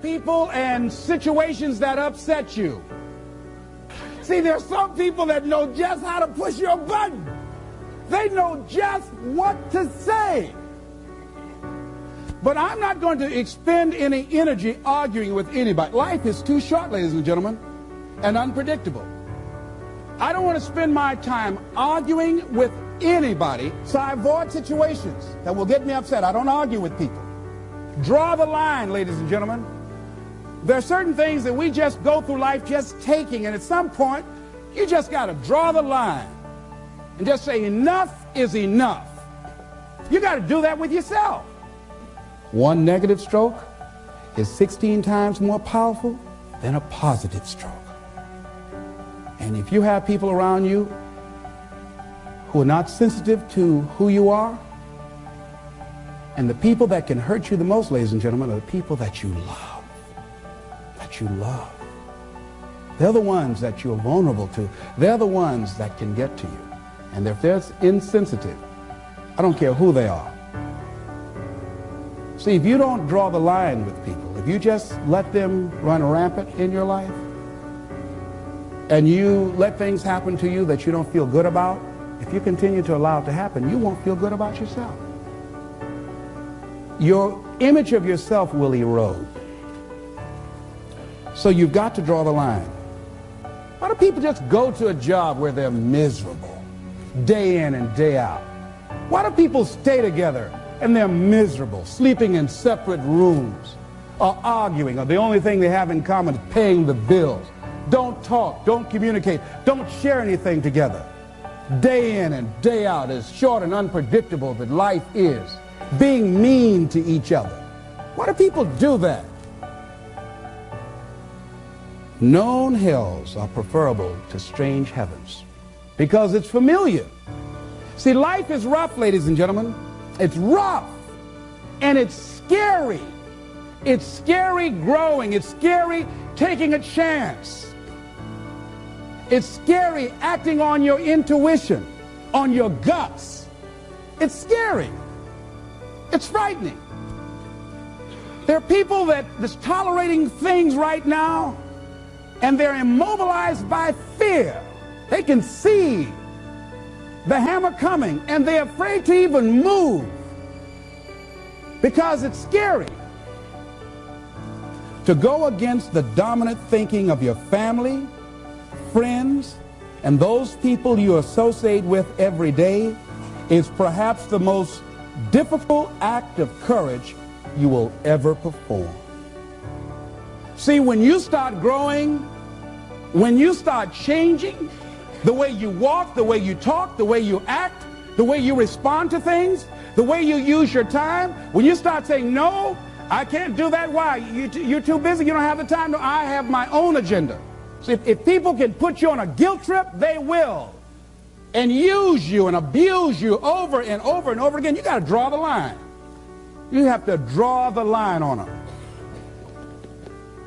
people and situations that upset you. See, there's some people that know just how to push your button. They know just what to say. But I'm not going to expend any energy arguing with anybody. Life is too short, ladies and gentlemen, and unpredictable. I don't want to spend my time arguing with anybody, so I avoid situations that will get me upset. I don't argue with people. Draw the line, ladies and gentlemen. There are certain things that we just go through life just taking, and at some point, you just got to draw the line and just say enough is enough. You got to do that with yourself. One negative stroke is 16 times more powerful than a positive stroke. And if you have people around you who are not sensitive to who you are, and the people that can hurt you the most, ladies and gentlemen, are the people that you love. That you love. They're the ones that you're vulnerable to. They're the ones that can get to you. And if they're insensitive, I don't care who they are. See, if you don't draw the line with people, if you just let them run rampant in your life, and you let things happen to you that you don't feel good about, if you continue to allow it to happen, you won't feel good about yourself. Your image of yourself will erode. So you've got to draw the line. Why do people just go to a job where they're miserable, day in and day out? Why do people stay together and they're miserable, sleeping in separate rooms, or arguing, or the only thing they have in common is paying the bills? Don't talk, don't communicate, don't share anything together. Day in and day out, as short and unpredictable that life is, being mean to each other. Why do people do that? Known hells are preferable to strange heavens because it's familiar. See, life is rough, ladies and gentlemen. It's rough, and it's scary. It's scary growing. It's scary taking a chance. It's scary acting on your intuition, on your guts. It's scary. It's frightening. There are people that's tolerating things right now, and they're immobilized by fear. They can see the hammer coming, and they're afraid to even move because it's scary. To go against the dominant thinking of your family, friends, and those people you associate with every day is perhaps the most difficult act of courage you will ever perform. See, when you start growing, when you start changing the way you walk, the way you talk, the way you act, the way you respond to things, the way you use your time, when you start saying, no, I can't do that. Why? You're too busy. You don't have the time. No, I have my own agenda. So if people can put you on a guilt trip, they will. And use you and abuse you over and over and over again. You got to draw the line. You have to draw the line on them.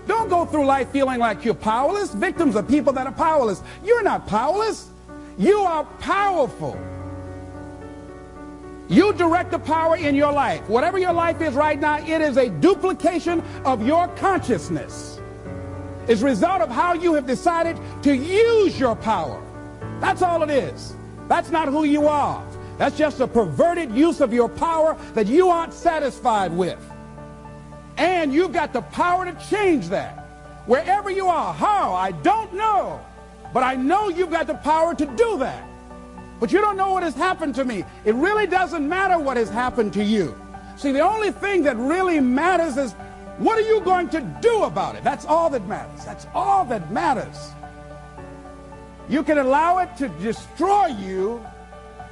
Don't go through life feeling like you're powerless. Victims are people that are powerless. You're not powerless. You are powerful. You direct the power in your life. Whatever your life is right now, it is a duplication of your consciousness. It's a result of how you have decided to use your power. That's all it is. That's not who you are. That's just a perverted use of your power that you aren't satisfied with. And you've got the power to change that. Wherever you are, how, I don't know. But I know you've got the power to do that. But you don't know what has happened to me. It really doesn't matter what has happened to you. See, the only thing that really matters is what are you going to do about it? That's all that matters. That's all that matters. You can allow it to destroy you,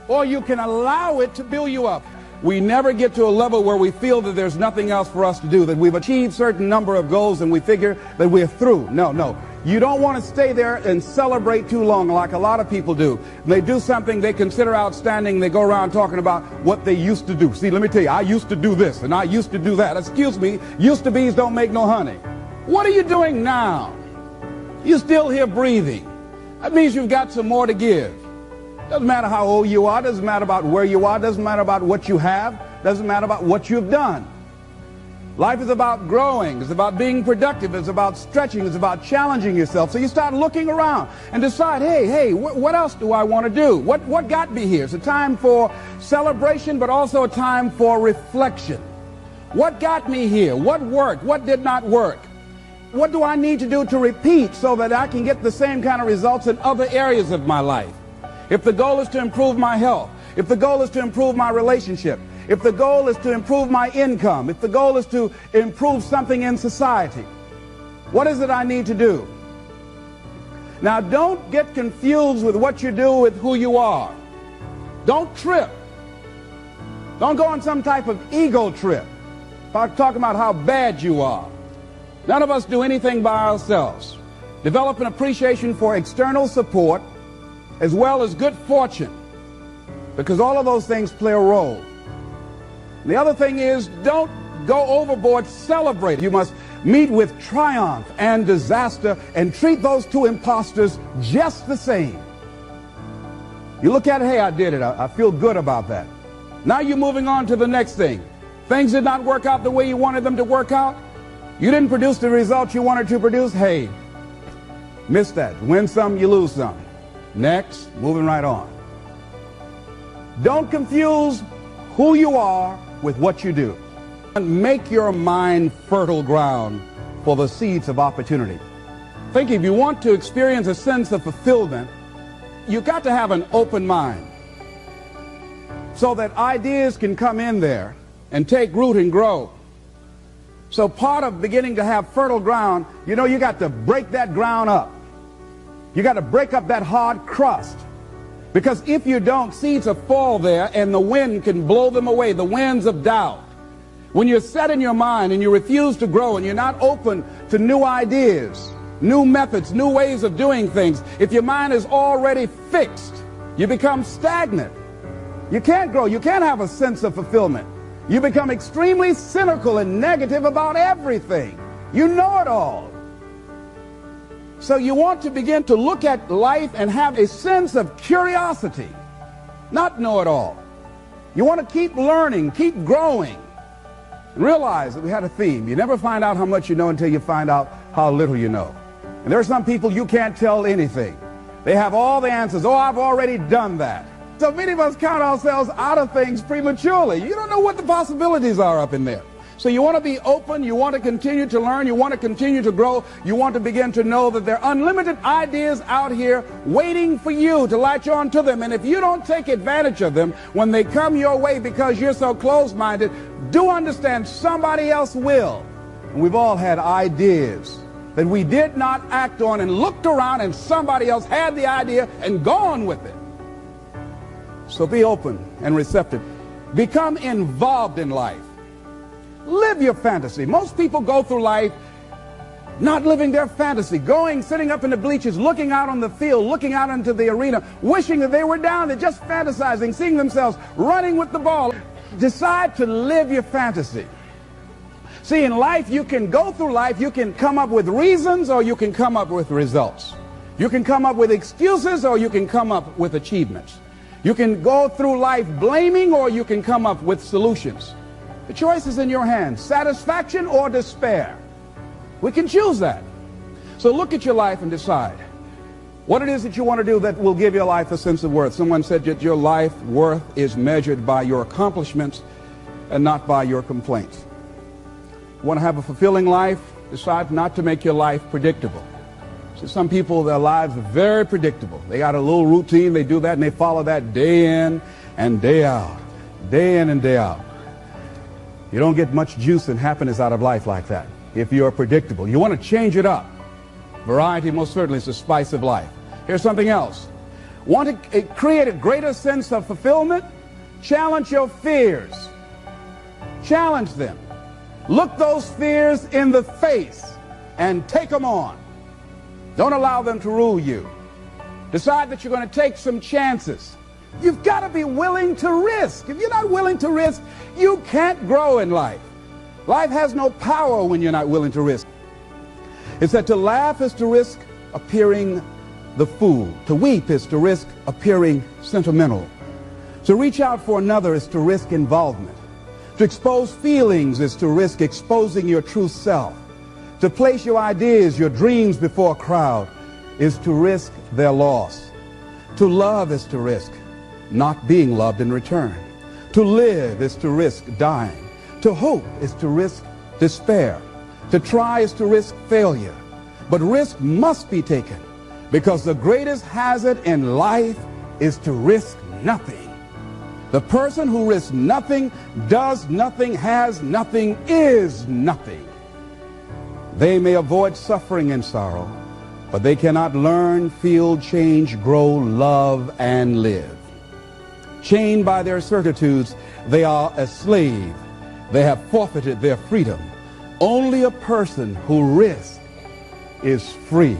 or you can allow it to build you up. We never get to a level where we feel that there's nothing else for us to do, that we've achieved a certain number of goals and we figure that we're through. No, no. You don't want to stay there and celebrate too long like a lot of people do. They do something they consider outstanding. They go around talking about what they used to do. See, let me tell you, I used to do this and I used to do that. Excuse me, used to be's don't make no honey. What are you doing now? You're still here breathing. That means you've got some more to give. Doesn't matter how old you are, doesn't matter about where you are, doesn't matter about what you have, doesn't matter about what you've done. Life is about growing. It's about being productive. It's about stretching. It's about challenging yourself. So you start looking around and decide, hey, what else do I want to do? What got me here? It's a time for celebration, but also a time for reflection. What got me here? What worked? What did not work? What do I need to do to repeat so that I can get the same kind of results in other areas of my life? If the goal is to improve my health, if the goal is to improve my relationship, if the goal is to improve my income, if the goal is to improve something in society, what is it I need to do? Now, don't get confused with what you do with who you are. Don't trip. Don't go on some type of ego trip, talking about how bad you are. None of us do anything by ourselves. Develop an appreciation for external support as well as good fortune, because all of those things play a role. The other thing is, don't go overboard celebrating. You must meet with triumph and disaster and treat those two imposters just the same. You look at it, hey, I did it. I feel good about that. Now you're moving on to the next thing. Things did not work out the way you wanted them to work out. You didn't produce the results you wanted to produce. Hey, miss that. Win some, you lose some. Next, moving right on. Don't confuse who you are with what you do. Make your mind fertile ground for the seeds of opportunity. Think, if you want to experience a sense of fulfillment, you've got to have an open mind so that ideas can come in there and take root and grow. So part of beginning to have fertile ground, you got to break that ground up. You got to break up that hard crust. Because if you don't, seeds will fall there and the wind can blow them away, the winds of doubt. When you're set in your mind and you refuse to grow and you're not open to new ideas, new methods, new ways of doing things, if your mind is already fixed, you become stagnant. You can't grow. You can't have a sense of fulfillment. You become extremely cynical and negative about everything. You know it all. So you want to begin to look at life and have a sense of curiosity, not know it all. You want to keep learning, keep growing. And realize that we had a theme. You never find out how much you know until you find out how little you know. And there are some people you can't tell anything. They have all the answers. Oh, I've already done that. So many of us count ourselves out of things prematurely. You don't know what the possibilities are up in there. So you want to be open, you want to continue to learn, you want to continue to grow, you want to begin to know that there are unlimited ideas out here waiting for you to latch on to them. And if you don't take advantage of them when they come your way because you're so closed-minded, do understand somebody else will. And we've all had ideas that we did not act on and looked around and somebody else had the idea and gone with it. So be open and receptive. Become involved in life. Live your fantasy. Most people go through life not living their fantasy, sitting up in the bleachers, looking out on the field, looking out into the arena, wishing that they were down there, just fantasizing, seeing themselves running with the ball. Decide to live your fantasy. See, in life, you can go through life, you can come up with reasons or you can come up with results. You can come up with excuses or you can come up with achievements. You can go through life blaming or you can come up with solutions. The choice is in your hands, satisfaction or despair. We can choose that. So look at your life and decide what it is that you want to do that will give your life a sense of worth. Someone said that your life worth is measured by your accomplishments and not by your complaints. You want to have a fulfilling life? Decide not to make your life predictable. So some people, their lives are very predictable. They got a little routine, they do that, and they follow that day in and day out, day in and day out. You don't get much juice and happiness out of life like that if you're predictable. You want to change it up. Variety most certainly is the spice of life. Here's something else. Want to create a greater sense of fulfillment? Challenge your fears. Challenge them. Look those fears in the face and take them on. Don't allow them to rule you. Decide that you're going to take some chances. You've got to be willing to risk. If you're not willing to risk, you can't grow in life. Life has no power when you're not willing to risk. It's that to laugh is to risk appearing the fool. To weep is to risk appearing sentimental. To reach out for another is to risk involvement. To expose feelings is to risk exposing your true self. To place your ideas, your dreams before a crowd is to risk their loss. To love is to risk not being loved in return. To live is to risk dying. To hope is to risk despair. To try is to risk failure. But risk must be taken, because the greatest hazard in life is to risk nothing. The person who risks nothing, does nothing, has nothing, is nothing. They may avoid suffering and sorrow, but they cannot learn, feel, change, grow, love, and live. Chained by their certitudes, they are a slave. They have forfeited their freedom. Only a person who risks is free.